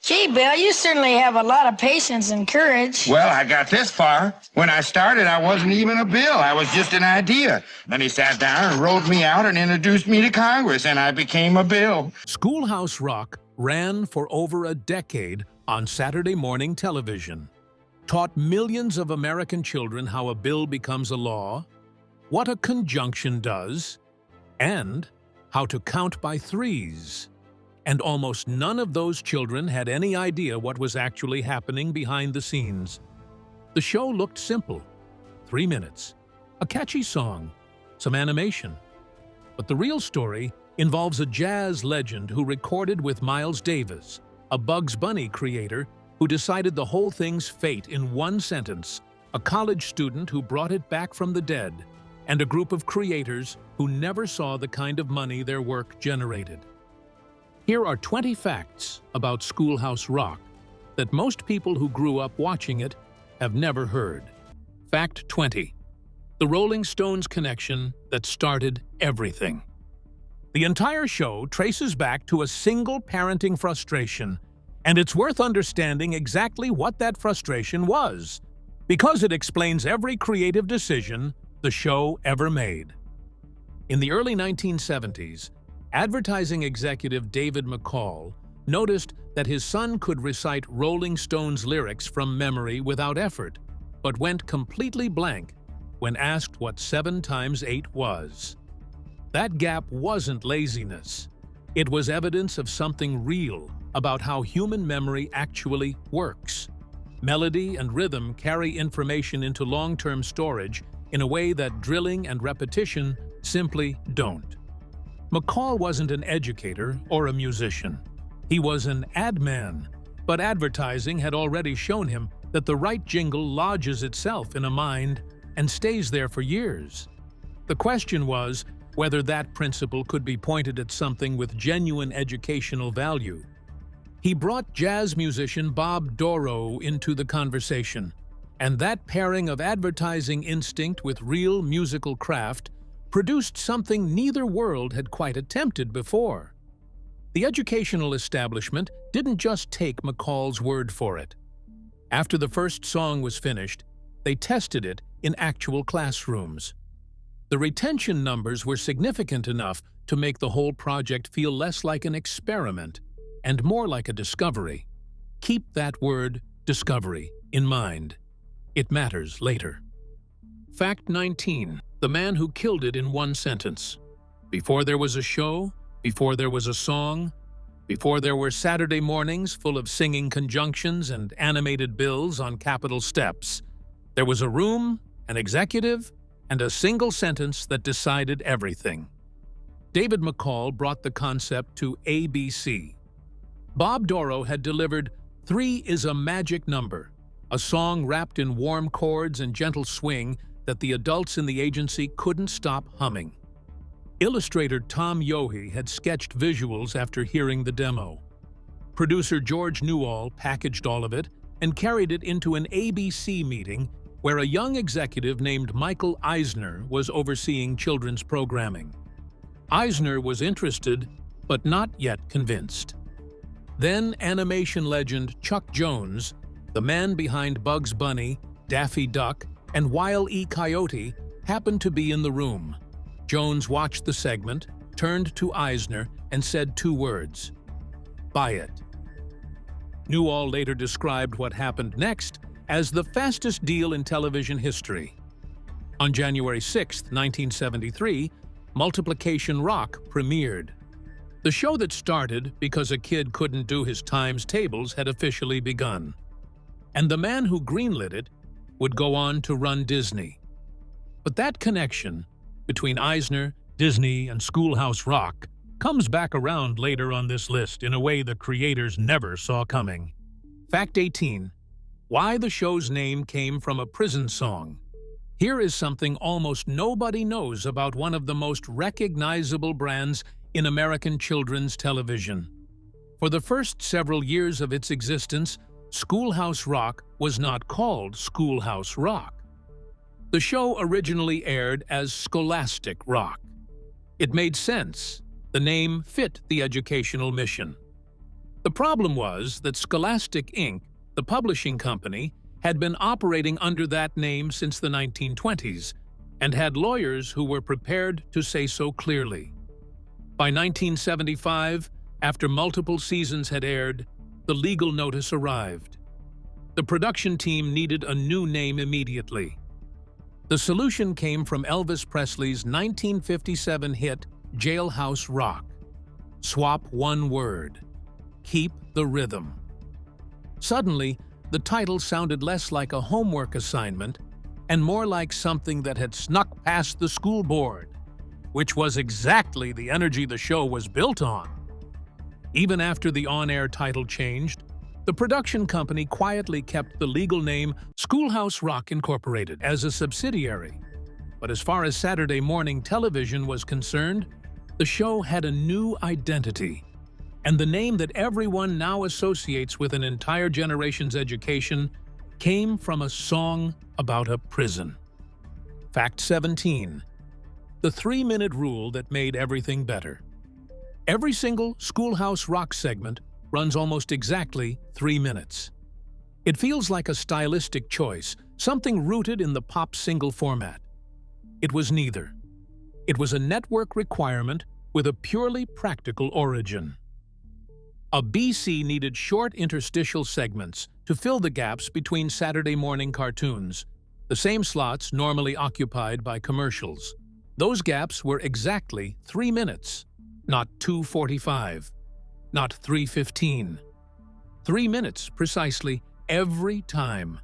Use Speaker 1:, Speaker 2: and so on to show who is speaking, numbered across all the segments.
Speaker 1: Gee, Bill, you certainly have a lot of patience and courage.
Speaker 2: Well, I got this far. When I started, I wasn't even a bill. I was just an idea. Then he sat down and wrote me out and introduced me to Congress, and I became a bill.
Speaker 3: Schoolhouse Rock ran for over a decade on Saturday morning television, taught millions of American children how a bill becomes a law, what a conjunction does, and how to count by threes. And almost none of those children had any idea what was actually happening behind the scenes. The show looked simple. 3 minutes, a catchy song, some animation. But the real story involves a jazz legend who recorded with Miles Davis, a Bugs Bunny creator who decided the whole thing's fate in one sentence, a college student who brought it back from the dead, and a group of creators who never saw the kind of money their work generated. Here are 20 facts about Schoolhouse Rock that most people who grew up watching it have never heard. Fact 20. The Rolling Stones connection that started everything. The entire show traces back to a single parenting frustration, and it's worth understanding exactly what that frustration was, because it explains every creative decision the show ever made. In the early 1970s, advertising executive David McCall noticed that his son could recite Rolling Stones lyrics from memory without effort, but went completely blank when asked what 7 times 8 was. That gap wasn't laziness. It was evidence of something real about how human memory actually works. Melody and rhythm carry information into long-term storage in a way that drilling and repetition simply don't. McCall wasn't an educator or a musician. He was an ad man, but advertising had already shown him that the right jingle lodges itself in a mind and stays there for years. The question was whether that principle could be pointed at something with genuine educational value. He brought jazz musician Bob Dorough into the conversation, and that pairing of advertising instinct with real musical craft produced something neither world had quite attempted before. The educational establishment didn't just take McCall's word for it. After the first song was finished, they tested it in actual classrooms. The retention numbers were significant enough to make the whole project feel less like an experiment and more like a discovery. Keep that word, discovery, in mind. It matters later. Fact 19. The man who killed it in one sentence. Before there was a show, before there was a song, before there were Saturday mornings full of singing conjunctions and animated bills on Capitol steps, there was a room, an executive, and a single sentence that decided everything. David McCall brought the concept to ABC. Bob Dorough had delivered 3 is a magic number, a song wrapped in warm chords and gentle swing that the adults in the agency couldn't stop humming. Illustrator Tom Yohe had sketched visuals after hearing the demo. Producer George Newall packaged all of it and carried it into an ABC meeting where a young executive named Michael Eisner was overseeing children's programming. Eisner was interested, but not yet convinced. Then animation legend Chuck Jones, the man behind Bugs Bunny, Daffy Duck, and Wile E. Coyote, happened to be in the room. Jones watched the segment, turned to Eisner, and said 2 words: "Buy it." Newall later described what happened next as the fastest deal in television history. On January 6, 1973, Multiplication Rock premiered. The show that started because a kid couldn't do his times tables had officially begun. And the man who greenlit it would go on to run Disney. But that connection between Eisner, Disney, and Schoolhouse Rock comes back around later on this list in a way the creators never saw coming. Fact 18. Why the show's name came from a prison song. Here is something almost nobody knows about one of the most recognizable brands in American children's television. For the first several years of its existence, Schoolhouse Rock was not called Schoolhouse Rock. The show originally aired as Scholastic Rock. It made sense. The name fit the educational mission. The problem was that Scholastic Inc., the publishing company, had been operating under that name since the 1920s and had lawyers who were prepared to say so clearly. By 1975, after multiple seasons had aired, the legal notice arrived. The production team needed a new name immediately. The solution came from Elvis Presley's 1957 hit Jailhouse Rock. Swap one word. Keep the rhythm. Suddenly, the title sounded less like a homework assignment and more like something that had snuck past the school board, which was exactly the energy the show was built on. Even after the on-air title changed, the production company quietly kept the legal name Schoolhouse Rock Incorporated as a subsidiary. But as far as Saturday morning television was concerned, the show had a new identity, and the name that everyone now associates with an entire generation's education came from a song about a prison. Fact 17. The 3-minute rule that made everything better. Every single Schoolhouse Rock segment runs almost exactly 3 minutes. It feels like a stylistic choice, something rooted in the pop single format. It was neither. It was a network requirement with a purely practical origin. A BC needed short interstitial segments to fill the gaps between Saturday morning cartoons, the same slots normally occupied by commercials. Those gaps were exactly 3 minutes, not 2:45, not 3:15. 3 minutes, precisely, every time.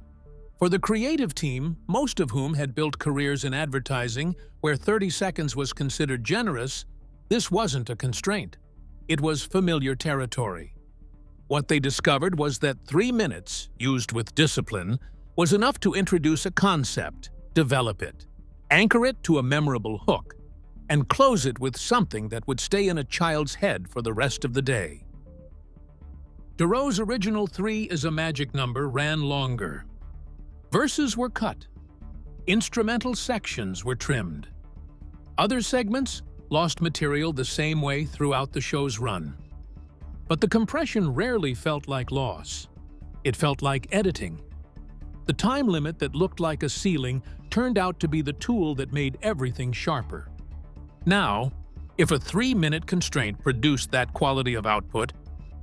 Speaker 3: For the creative team, most of whom had built careers in advertising where 30 seconds was considered generous, this wasn't a constraint. It was familiar territory. What they discovered was that 3 minutes, used with discipline, was enough to introduce a concept, develop it, anchor it to a memorable hook, and close it with something that would stay in a child's head for the rest of the day. Duro's original 3 is a Magic Number ran longer. Verses were cut. Instrumental sections were trimmed. Other segments lost material the same way throughout the show's run. But the compression rarely felt like loss. It felt like editing. The time limit that looked like a ceiling turned out to be the tool that made everything sharper. Now, if a 3-minute constraint produced that quality of output,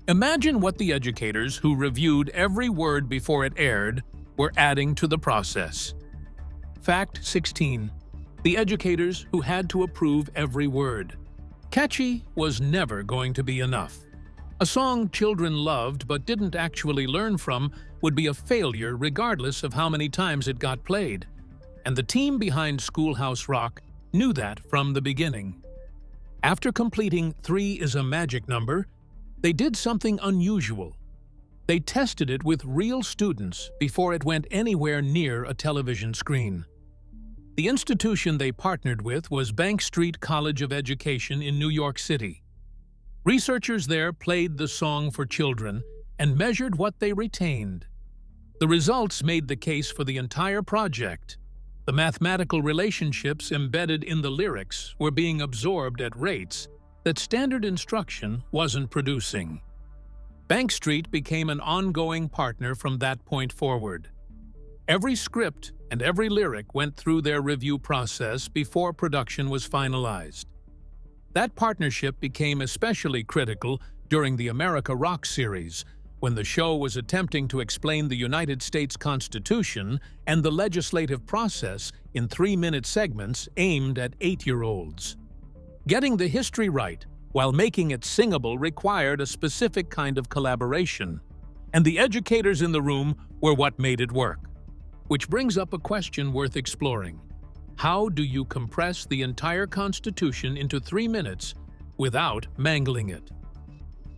Speaker 3: imagine what the educators who reviewed every word before it aired were adding to the process. Fact 16. The educators who had to approve every word. Catchy was never going to be enough. A song children loved but didn't actually learn from would be a failure regardless of how many times it got played. And the team behind Schoolhouse Rock knew that from the beginning. After completing 3 is a Magic Number, they did something unusual. They tested it with real students before it went anywhere near a television screen. The institution they partnered with was Bank Street College of Education in New York City. Researchers there played the song for children and measured what they retained. The results made the case for the entire project. The mathematical relationships embedded in the lyrics were being absorbed at rates that standard instruction wasn't producing. Bank Street became an ongoing partner from that point forward. Every script and every lyric went through their review process before production was finalized. That partnership became especially critical during the America Rock series, when the show was attempting to explain the United States Constitution and the legislative process in 3-minute segments aimed at 8-year-olds. Getting the history right while making it singable required a specific kind of collaboration, and the educators in the room were what made it work. Which brings up a question worth exploring. How do you compress the entire Constitution into 3 minutes without mangling it?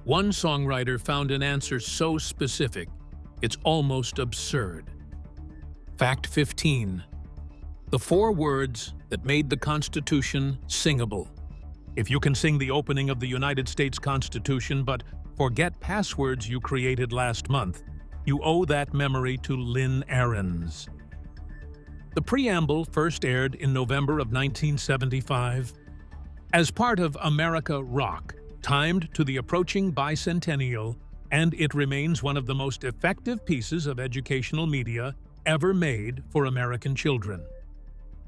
Speaker 3: One songwriter found an answer so specific, it's almost absurd. Fact 15. The 4 words that made the Constitution singable. If you can sing the opening of the United States Constitution but forget passwords you created last month, you owe that memory to Lynn Ahrens. The preamble first aired in November of 1975. As part of America Rock, timed to the approaching bicentennial, and it remains one of the most effective pieces of educational media ever made for American children.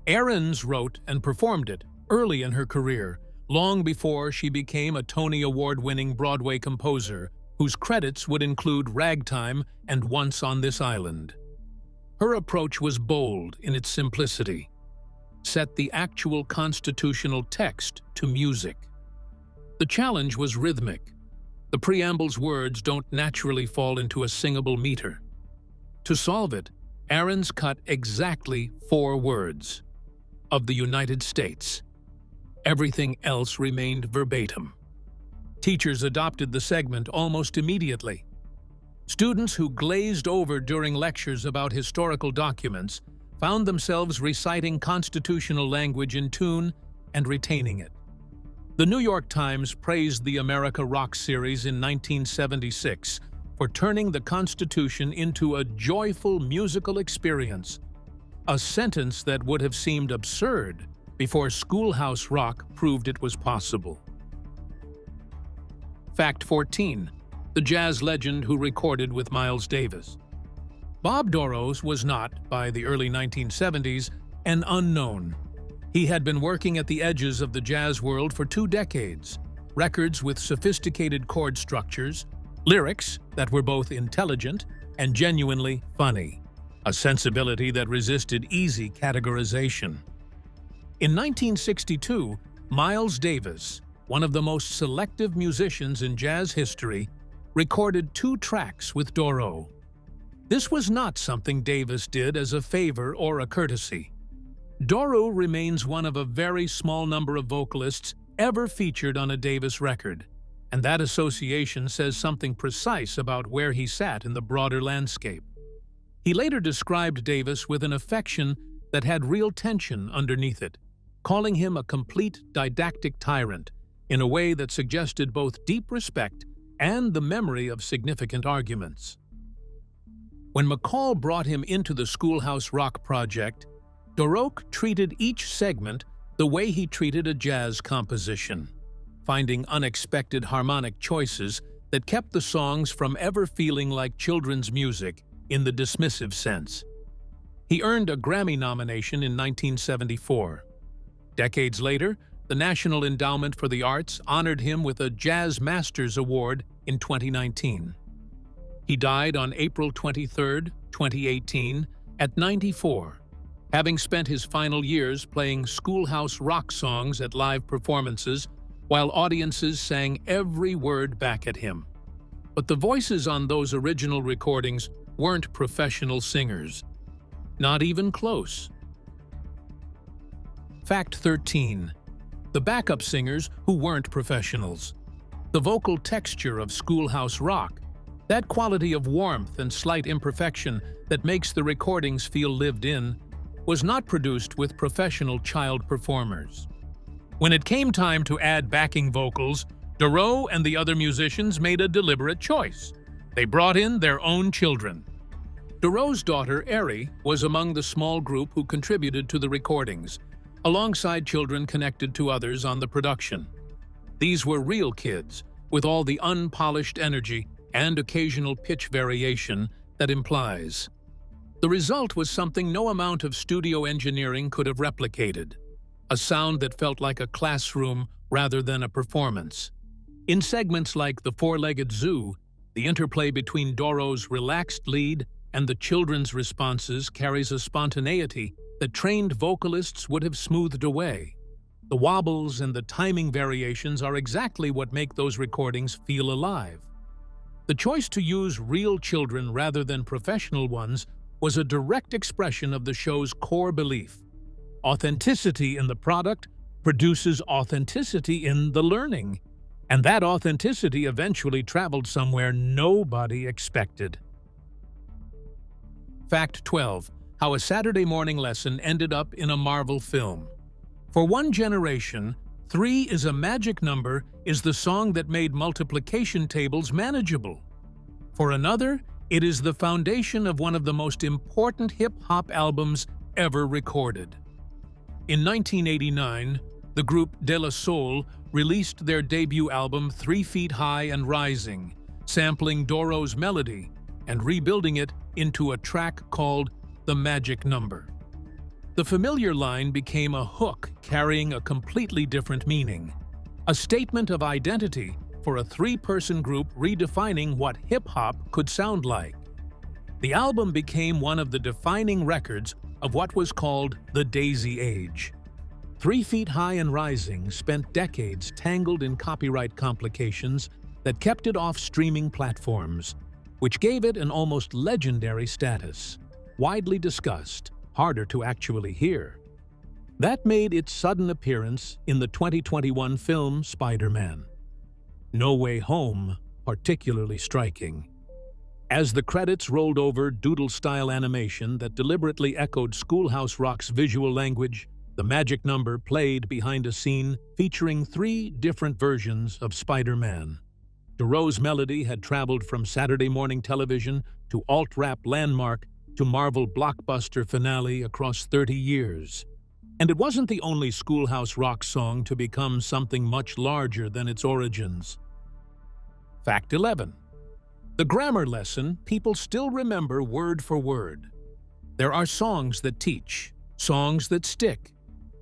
Speaker 3: Ahrens wrote and performed it early in her career, long before she became a Tony Award-winning Broadway composer whose credits would include Ragtime and Once on This Island. Her approach was bold in its simplicity. Set the actual constitutional text to music. The challenge was rhythmic. The preamble's words don't naturally fall into a singable meter. To solve it, Ahrens cut exactly 4 words: of the United States. Everything else remained verbatim. Teachers adopted the segment almost immediately. Students who glazed over during lectures about historical documents found themselves reciting constitutional language in tune and retaining it. The New York Times praised the America Rock series in 1976 for turning the Constitution into a joyful musical experience, a sentence that would have seemed absurd before Schoolhouse Rock proved it was possible. Fact 14. The jazz legend who recorded with Miles Davis. Bob Dorose was not, by the early 1970s, an unknown. He had been working at the edges of the jazz world for 2 decades. Records with sophisticated chord structures, lyrics that were both intelligent and genuinely funny, a sensibility that resisted easy categorization. In 1962, Miles Davis, one of the most selective musicians in jazz history, recorded 2 tracks with Dorose. This was not something Davis did as a favor or a courtesy. Dorose remains one of a very small number of vocalists ever featured on a Davis record, and that association says something precise about where he sat in the broader landscape. He later described Davis with an affection that had real tension underneath it, calling him a complete didactic tyrant in a way that suggested both deep respect and the memory of significant arguments. When McCall brought him into the Schoolhouse Rock project, Dorose treated each segment the way he treated a jazz composition, finding unexpected harmonic choices that kept the songs from ever feeling like children's music in the dismissive sense. He earned a Grammy nomination in 1974. Decades later, the National Endowment for the Arts honored him with a Jazz Masters Award in 2019. He died on April 23, 2018, at 94, having spent his final years playing Schoolhouse Rock songs at live performances while audiences sang every word back at him. But the voices on those original recordings weren't professional singers. Not even close. Fact 13. The backup singers who weren't professionals. The vocal texture of Schoolhouse Rock, that quality of warmth and slight imperfection that makes the recordings feel lived in, was not produced with professional child performers. When it came time to add backing vocals, Dorose and the other musicians made a deliberate choice. They brought in their own children. Dorose's daughter, Ari, was among the small group who contributed to the recordings, alongside children connected to others on the production. These were real kids, with all the unpolished energy and occasional pitch variation that implies. The result was something no amount of studio engineering could have replicated, a sound that felt like a classroom rather than a performance. In segments like The Four-Legged Zoo, the interplay between Dorose's relaxed lead and the children's responses carries a spontaneity that trained vocalists would have smoothed away. The wobbles and the timing variations are exactly what make those recordings feel alive. The choice to use real children rather than professional ones was a direct expression of the show's core belief. Authenticity in the product produces authenticity in the learning, and that authenticity eventually traveled somewhere nobody expected. Fact 12. How a Saturday morning lesson ended up in a Marvel film. For one generation, 3 is a magic number is the song that made multiplication tables manageable. For another, it is the foundation of one of the most important hip-hop albums ever recorded. In 1989, the group De La Soul released their debut album 3 Feet High and Rising, sampling Doro's melody and rebuilding it into a track called The Magic Number. The familiar line became a hook carrying a completely different meaning, a statement of identity for a three-person group redefining what hip-hop could sound like. The album became one of the defining records of what was called the Daisy Age. 3 Feet High and Rising spent decades tangled in copyright complications that kept it off streaming platforms, which gave it an almost legendary status, widely discussed, harder to actually hear. That made its sudden appearance in the 2021 film Spider-Man. No Way Home particularly striking. As the credits rolled over doodle-style animation that deliberately echoed Schoolhouse Rock's visual language, the magic number played behind a scene featuring 3 different versions of Spider-Man. Doro's melody had traveled from Saturday morning television to alt-rap landmark to Marvel blockbuster finale across 30 years. And it wasn't the only Schoolhouse Rock song to become something much larger than its origins. Fact 11. The grammar lesson people still remember word for word. There are songs that teach, songs that stick,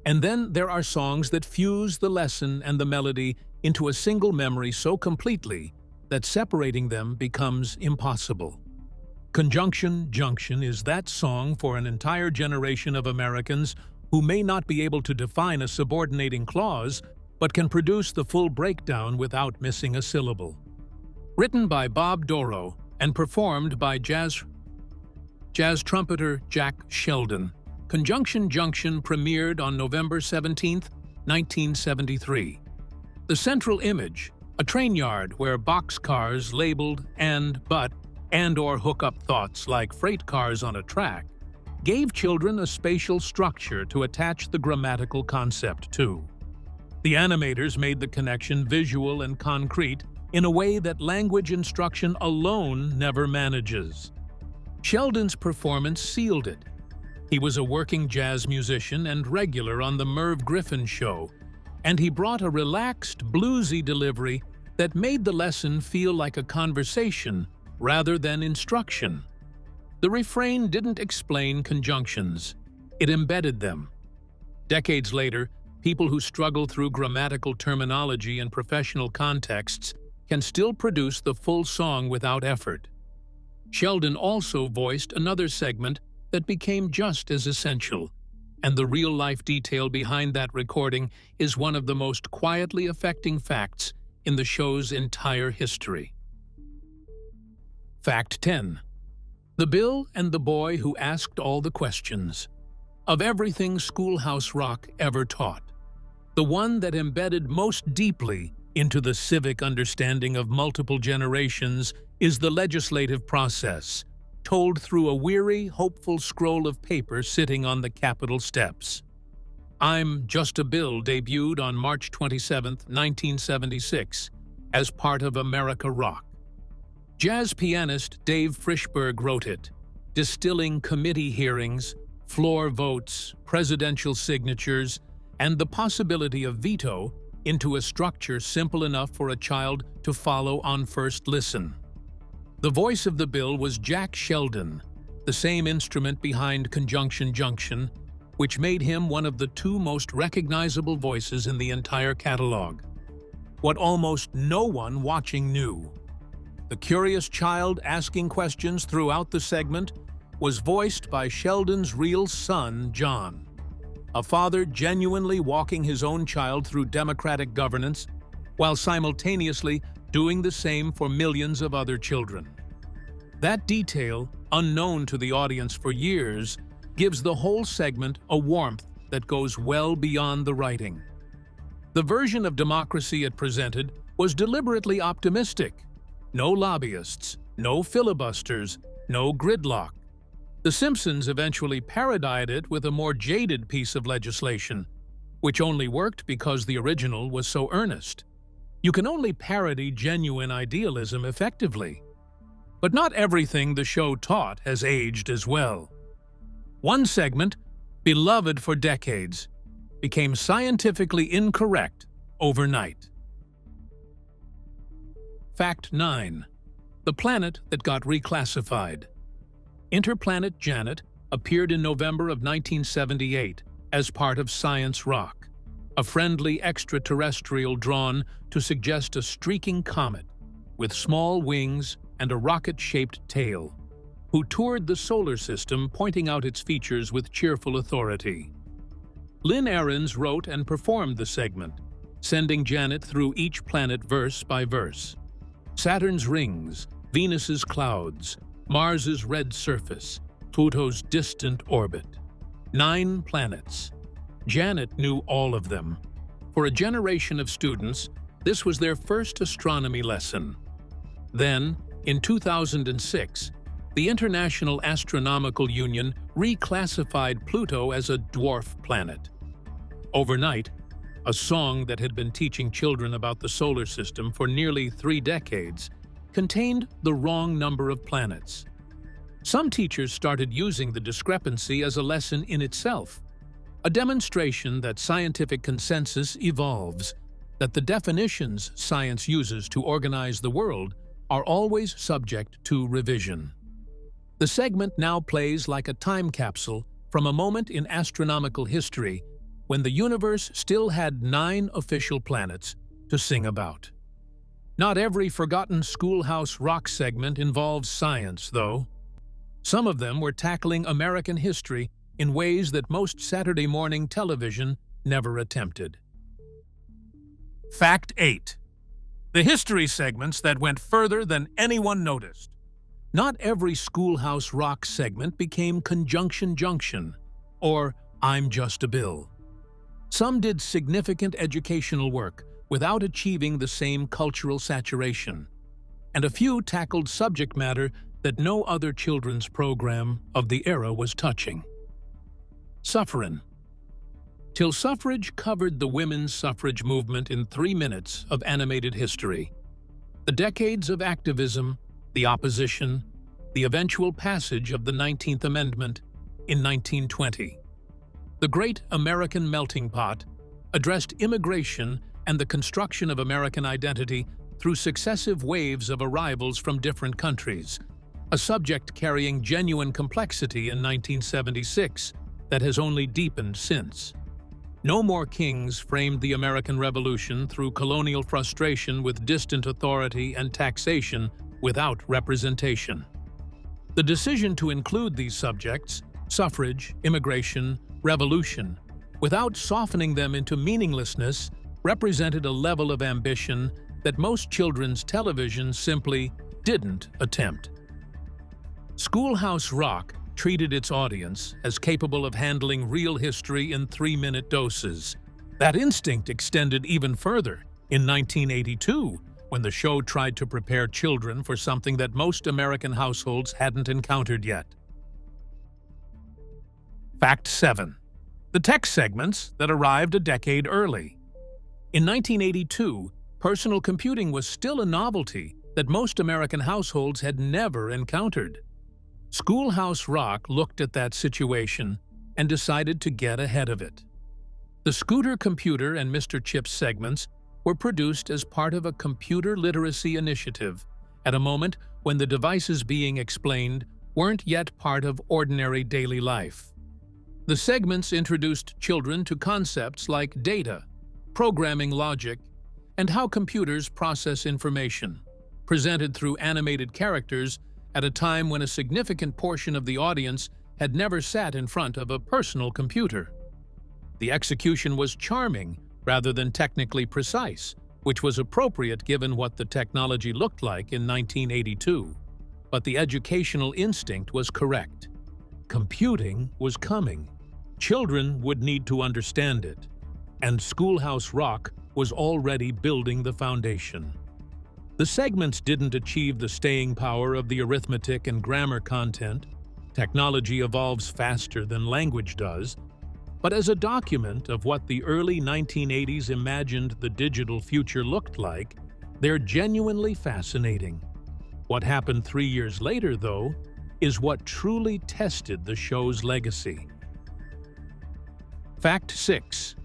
Speaker 3: and then there are songs that fuse the lesson and the melody into a single memory so completely that separating them becomes impossible. Conjunction Junction is that song for an entire generation of Americans who may not be able to define a subordinating clause, but can produce the full breakdown without missing a syllable. Written by Bob Doro and performed by jazz trumpeter Jack Sheldon, Conjunction Junction premiered on November 17, 1973. The central image, a train yard where boxcars labeled and/or hookup thoughts like freight cars on a track, gave children a spatial structure to attach the grammatical concept to. The animators made the connection visual and concrete in a way that language instruction alone never manages. Sheldon's performance sealed it. He was a working jazz musician and regular on The Merv Griffin Show, and he brought a relaxed, bluesy delivery that made the lesson feel like a conversation rather than instruction. The refrain didn't explain conjunctions, it embedded them. Decades later, people who struggle through grammatical terminology in professional contexts can still produce the full song without effort. Sheldon also voiced another segment that became just as essential, and the real-life detail behind that recording is one of the most quietly affecting facts in the show's entire history. Fact 10. The Bill and the Boy Who Asked All the Questions. Of everything Schoolhouse Rock ever taught, the one that embedded most deeply into the civic understanding of multiple generations is the legislative process, told through a weary, hopeful scroll of paper sitting on the Capitol steps. I'm Just a Bill debuted on March 27, 1976, as part of America Rock. Jazz pianist Dave Frischberg wrote it, distilling committee hearings, floor votes, presidential signatures, and the possibility of veto into a structure simple enough for a child to follow on first listen. The voice of the bill was Jack Sheldon, the same instrument behind Conjunction Junction, which made him one of the 2 most recognizable voices in the entire catalog. What almost no one watching knew. The curious child asking questions throughout the segment was voiced by Sheldon's real son, John, a father genuinely walking his own child through democratic governance while simultaneously doing the same for millions of other children. That detail, unknown to the audience for years, gives the whole segment a warmth that goes well beyond the writing. The version of democracy it presented was deliberately optimistic. No lobbyists, no filibusters, no gridlock. The Simpsons eventually parodied it with a more jaded piece of legislation, which only worked because the original was so earnest. You can only parody genuine idealism effectively. But not everything the show taught has aged as well. One segment, beloved for decades, became scientifically incorrect overnight. Fact 9. the planet that got reclassified. Interplanet Janet appeared in November of 1978 as part of Science Rock, a friendly extraterrestrial drawn to suggest a streaking comet with small wings and a rocket-shaped tail, who toured the solar system pointing out its features with cheerful authority. Lynn Ahrens wrote and performed the segment, sending Janet through each planet verse by verse. Saturn's rings, Venus's clouds, Mars's red surface, Pluto's distant orbit. 9 planets. Janet knew all of them. For a generation of students, this was their first astronomy lesson. Then, in 2006, the International Astronomical Union reclassified Pluto as a dwarf planet. Overnight, a song that had been teaching children about the solar system for nearly 3 decades contained the wrong number of planets. Some teachers started using the discrepancy as a lesson in itself, a demonstration that scientific consensus evolves, that the definitions science uses to organize the world are always subject to revision. The segment now plays like a time capsule from a moment in astronomical history when the universe still had 9 official planets to sing about. Not every forgotten Schoolhouse Rock segment involves science, though. Some of them were tackling American history in ways that most Saturday morning television never attempted. Fact 8. The history segments that went further than anyone noticed. Not every Schoolhouse Rock segment became Conjunction Junction or I'm Just a Bill. Some did significant educational work without achieving the same cultural saturation, and a few tackled subject matter that no other children's program of the era was touching. Sufferin'. Till Suffrage covered the women's suffrage movement in 3 minutes of animated history. The decades of activism, the opposition, the eventual passage of the 19th Amendment in 1920. The Great American Melting Pot addressed immigration and the construction of American identity through successive waves of arrivals from different countries, a subject carrying genuine complexity in 1976 that has only deepened since. No More Kings framed the American Revolution through colonial frustration with distant authority and taxation without representation. The decision to include these subjects, suffrage, immigration, revolution, without softening them into meaninglessness, represented a level of ambition that most children's television simply didn't attempt. Schoolhouse Rock treated its audience as capable of handling real history in 3-minute doses. That instinct extended even further in 1982, when the show tried to prepare children for something that most American households hadn't encountered yet. Fact 7. The tech segments that arrived a decade early. In 1982, personal computing was still a novelty that most American households had never encountered. Schoolhouse Rock looked at that situation and decided to get ahead of it. The Scooter Computer and Mr. Chips segments were produced as part of a computer literacy initiative at a moment when the devices being explained weren't yet part of ordinary daily life. The segments introduced children to concepts like data, programming logic, and how computers process information, presented through animated characters at a time when a significant portion of the audience had never sat in front of a personal computer. The execution was charming rather than technically precise, which was appropriate given what the technology looked like in 1982. But the educational instinct was correct. Computing was coming. Children would need to understand it, and Schoolhouse Rock was already building the foundation. The segments didn't achieve the staying power of the arithmetic and grammar content. Technology evolves faster than language does. But as a document of what the early 1980s imagined the digital future looked like, they're genuinely fascinating. What happened 3 years later, though, is what truly tested the show's legacy. Fact 6.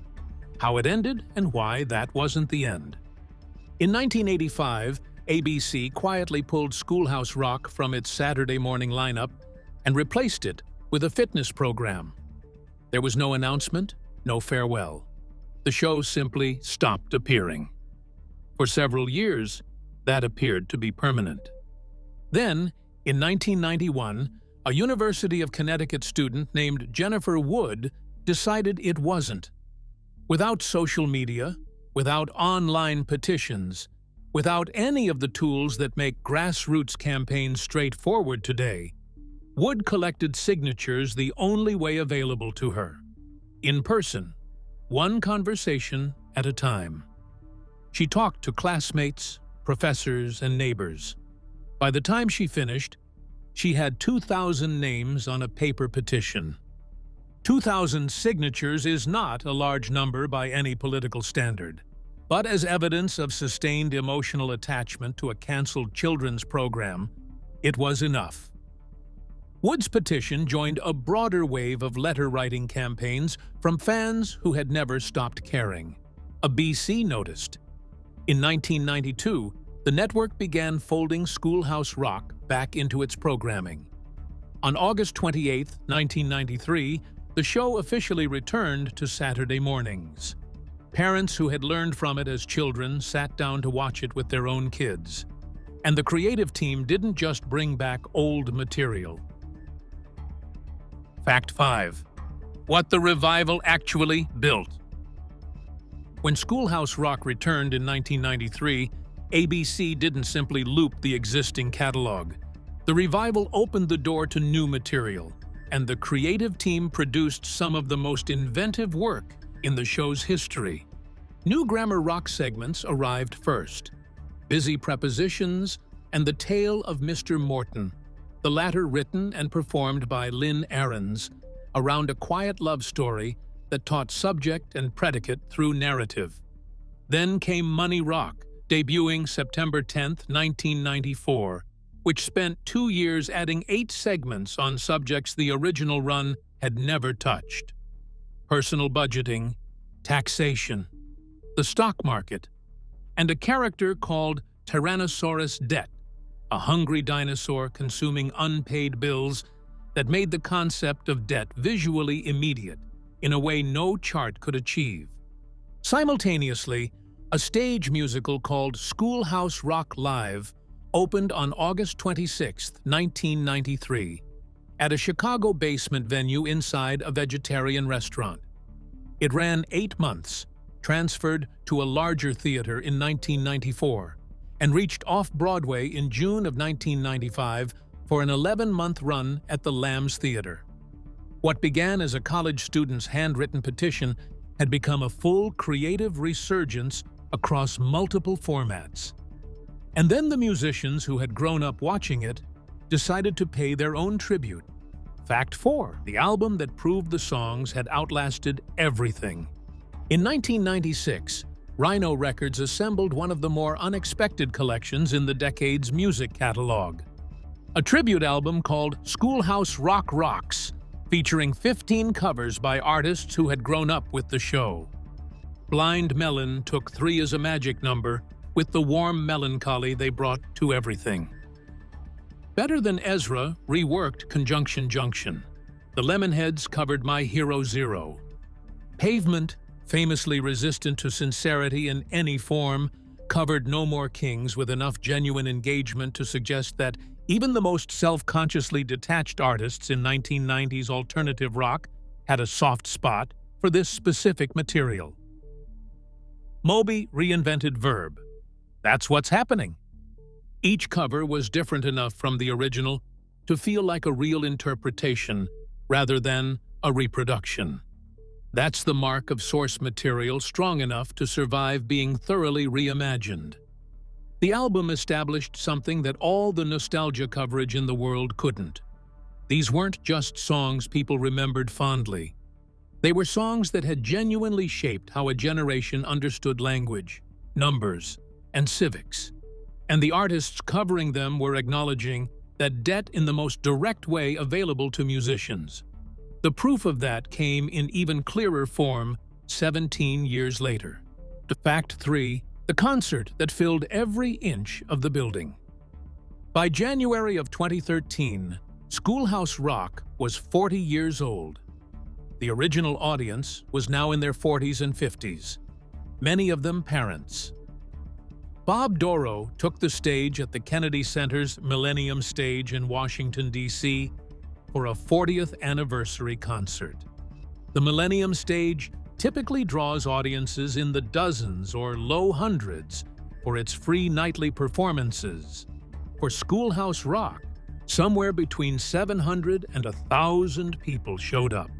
Speaker 3: How it ended and why that wasn't the end. In 1985, ABC quietly pulled Schoolhouse Rock from its Saturday morning lineup and replaced it with a fitness program. There was no announcement, no farewell. The show simply stopped appearing. For several years, that appeared to be permanent. Then, in 1991, a University of Connecticut student named Jennifer Wood decided it wasn't. Without social media, without online petitions, without any of the tools that make grassroots campaigns straightforward today, Wood collected signatures the only way available to her. In person, one conversation at a time. She talked to classmates, professors, and neighbors. By the time she finished, she had 2,000 names on a paper petition. 2,000 signatures is not a large number by any political standard, but as evidence of sustained emotional attachment to a canceled children's program, it was enough. Wood's petition joined a broader wave of letter-writing campaigns from fans who had never stopped caring. ABC noticed. In 1992, the network began folding Schoolhouse Rock back into its programming. On August 28, 1993, the show officially returned to Saturday mornings. Parents who had learned from it as children sat down to watch it with their own kids. And the creative team didn't just bring back old material. Fact 5. What the revival actually built. When Schoolhouse Rock returned in 1993, ABC didn't simply loop the existing catalog. The revival opened the door to new material, and the creative team produced some of the most inventive work in the show's history. New grammar rock segments arrived first. Busy Prepositions and The Tale of Mr. Morton, the latter written and performed by Lynn Ahrens, around a quiet love story that taught subject and predicate through narrative. Then came Money Rock, debuting September 10, 1994, which spent 2 years adding 8 segments on subjects the original run had never touched. Personal budgeting, taxation, the stock market, and a character called Tyrannosaurus Det, a hungry dinosaur consuming unpaid bills that made the concept of debt visually immediate in a way no chart could achieve. Simultaneously, a stage musical called Schoolhouse Rock Live opened on August 26, 1993, at a Chicago basement venue inside a vegetarian restaurant. It ran 8 months, transferred to a larger theater in 1994, and reached off-Broadway in June of 1995 for an 11-month run at the Lambs Theater. What began as a college student's handwritten petition had become a full creative resurgence across multiple formats. And then the musicians who had grown up watching it decided to pay their own tribute. Fact 4, the album that proved the songs had outlasted everything. In 1996, Rhino Records assembled one of the more unexpected collections in the decade's music catalog. A tribute album called Schoolhouse Rock Rocks, featuring 15 covers by artists who had grown up with the show. Blind Melon took 3 as a magic number, with the warm melancholy they brought to everything. Better Than Ezra reworked Conjunction Junction. The Lemonheads covered My Hero Zero. Pavement, famously resistant to sincerity in any form, covered No More Kings with enough genuine engagement to suggest that even the most self-consciously detached artists in 1990s alternative rock had a soft spot for this specific material. Moby reinvented Verb. That's what's happening. Each cover was different enough from the original to feel like a real interpretation rather than a reproduction. That's the mark of source material strong enough to survive being thoroughly reimagined. The album established something that all the nostalgia coverage in the world couldn't. These weren't just songs people remembered fondly. They were songs that had genuinely shaped how a generation understood language, numbers, and civics. And the artists covering them were acknowledging that debt in the most direct way available to musicians. The proof of that came in even clearer form 17 years later. Fact 3. the concert that filled every inch of the building. By January of 2013, Schoolhouse Rock was 40 years old. The original audience was now in their 40s and 50s, many of them parents. Bob Dorough took the stage at the Kennedy Center's Millennium Stage in Washington, D.C. for a 40th anniversary concert. The Millennium Stage typically draws audiences in the dozens or low hundreds for its free nightly performances. For Schoolhouse Rock, somewhere between 700 and 1,000 people showed up.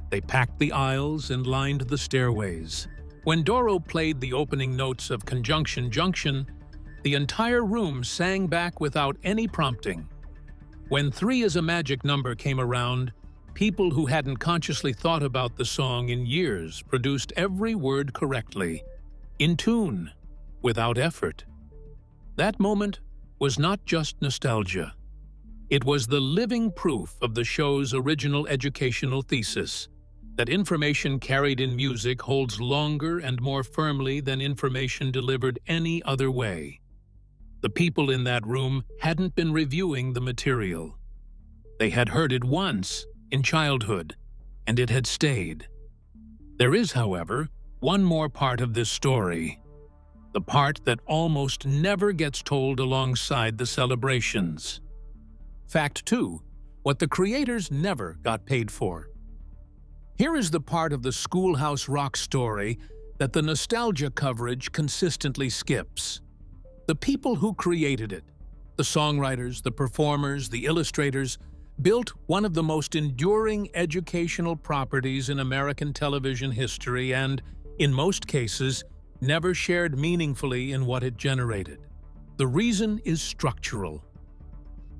Speaker 3: They packed the aisles and lined the stairways. When Dorough played the opening notes of Conjunction Junction, the entire room sang back without any prompting. When 3 is a Magic Number came around, people who hadn't consciously thought about the song in years produced every word correctly, in tune, without effort. That moment was not just nostalgia. It was the living proof of the show's original educational thesis, that information carried in music holds longer and more firmly than information delivered any other way. The people in that room hadn't been reviewing the material. They had heard it once, in childhood, and it had stayed. There is, however, one more part of this story, the part that almost never gets told alongside the celebrations. Fact 2, what the creators never got paid for. Here is the part of the Schoolhouse Rock story that the nostalgia coverage consistently skips. The people who created it, the songwriters, the performers, the illustrators, built one of the most enduring educational properties in American television history and, in most cases, never shared meaningfully in what it generated. The reason is structural.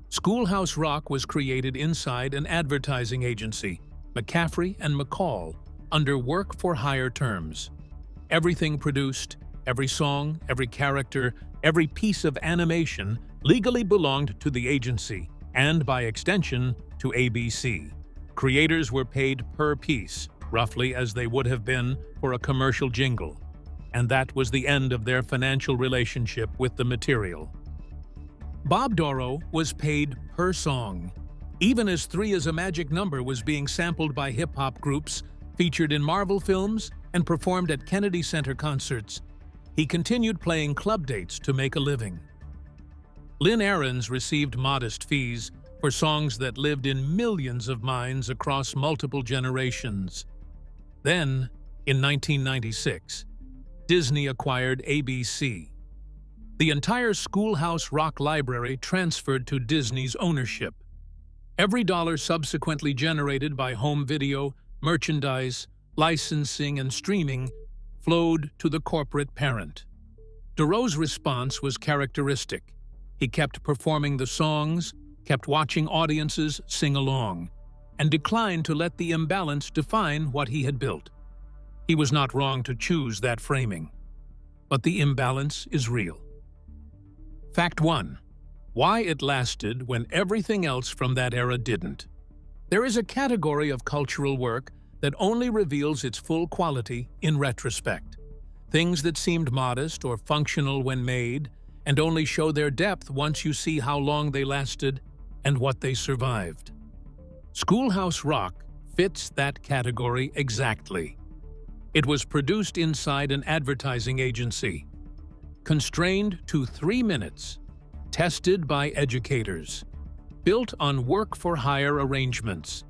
Speaker 3: Schoolhouse Rock was created inside an advertising agency, McCaffrey and McCall, under work-for-hire terms. Everything produced, every song, every character, every piece of animation legally belonged to the agency, and by extension, to ABC. Creators were paid per piece, roughly as they would have been for a commercial jingle, and that was the end of their financial relationship with the material. Bob Dorough was paid per song, even as 3 is a Magic Number was being sampled by hip-hop groups, featured in Marvel films, and performed at Kennedy Center concerts. He continued playing club dates to make a living. Lynn Ahrens received modest fees for songs that lived in millions of minds across multiple generations. Then, in 1996, Disney acquired ABC. The entire Schoolhouse Rock library transferred to Disney's ownership. Every dollar subsequently generated by home video, merchandise, licensing, and streaming flowed to the corporate parent. Doroug's response was characteristic. He kept performing the songs, kept watching audiences sing along, and declined to let the imbalance define what he had built. He was not wrong to choose that framing. But the imbalance is real. Fact 1. Why it lasted when everything else from that era didn't. There is a category of cultural work that only reveals its full quality in retrospect. Things that seemed modest or functional when made, and only show their depth once you see how long they lasted and what they survived. Schoolhouse Rock fits that category exactly. It was produced inside an advertising agency, constrained to 3 minutes, tested by educators, built on work-for-hire arrangements,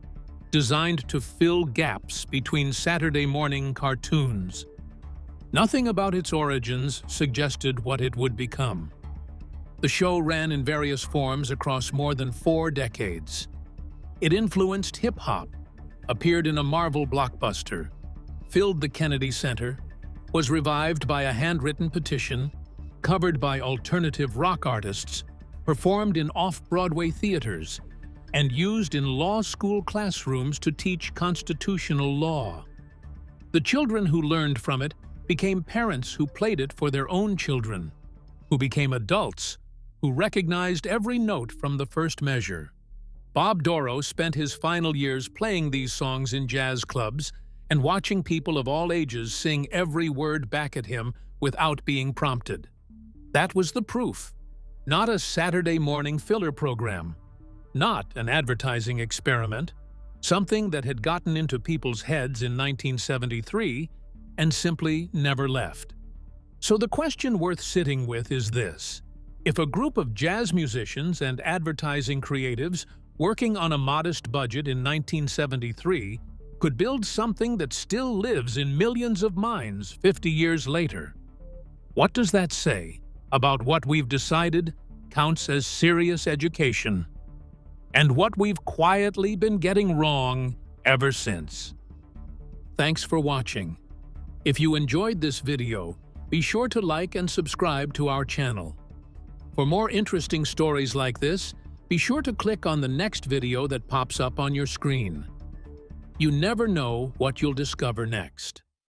Speaker 3: designed to fill gaps between Saturday morning cartoons. Nothing about its origins suggested what it would become. The show ran in various forms across more than 4 decades. It influenced hip-hop, appeared in a Marvel blockbuster, filled the Kennedy Center, was revived by a handwritten petition, covered by alternative rock artists, performed in off-Broadway theaters, and used in law school classrooms to teach constitutional law. The children who learned from it became parents who played it for their own children, who became adults who recognized every note from the first measure. Bob Dorough spent his final years playing these songs in jazz clubs and watching people of all ages sing every word back at him without being prompted. That was the proof. Not a Saturday morning filler program. Not an advertising experiment. Something that had gotten into people's heads in 1973 and simply never left. So the question worth sitting with is this. If a group of jazz musicians and advertising creatives working on a modest budget in 1973 could build something that still lives in millions of minds 50 years later, what does that say about what we've decided counts as serious education and what we've quietly been getting wrong ever since? Thanks for watching. If you enjoyed this video, be sure to like and subscribe to our channel. For more interesting stories like this, be sure to click on the next video that pops up on your screen. You never know what you'll discover next.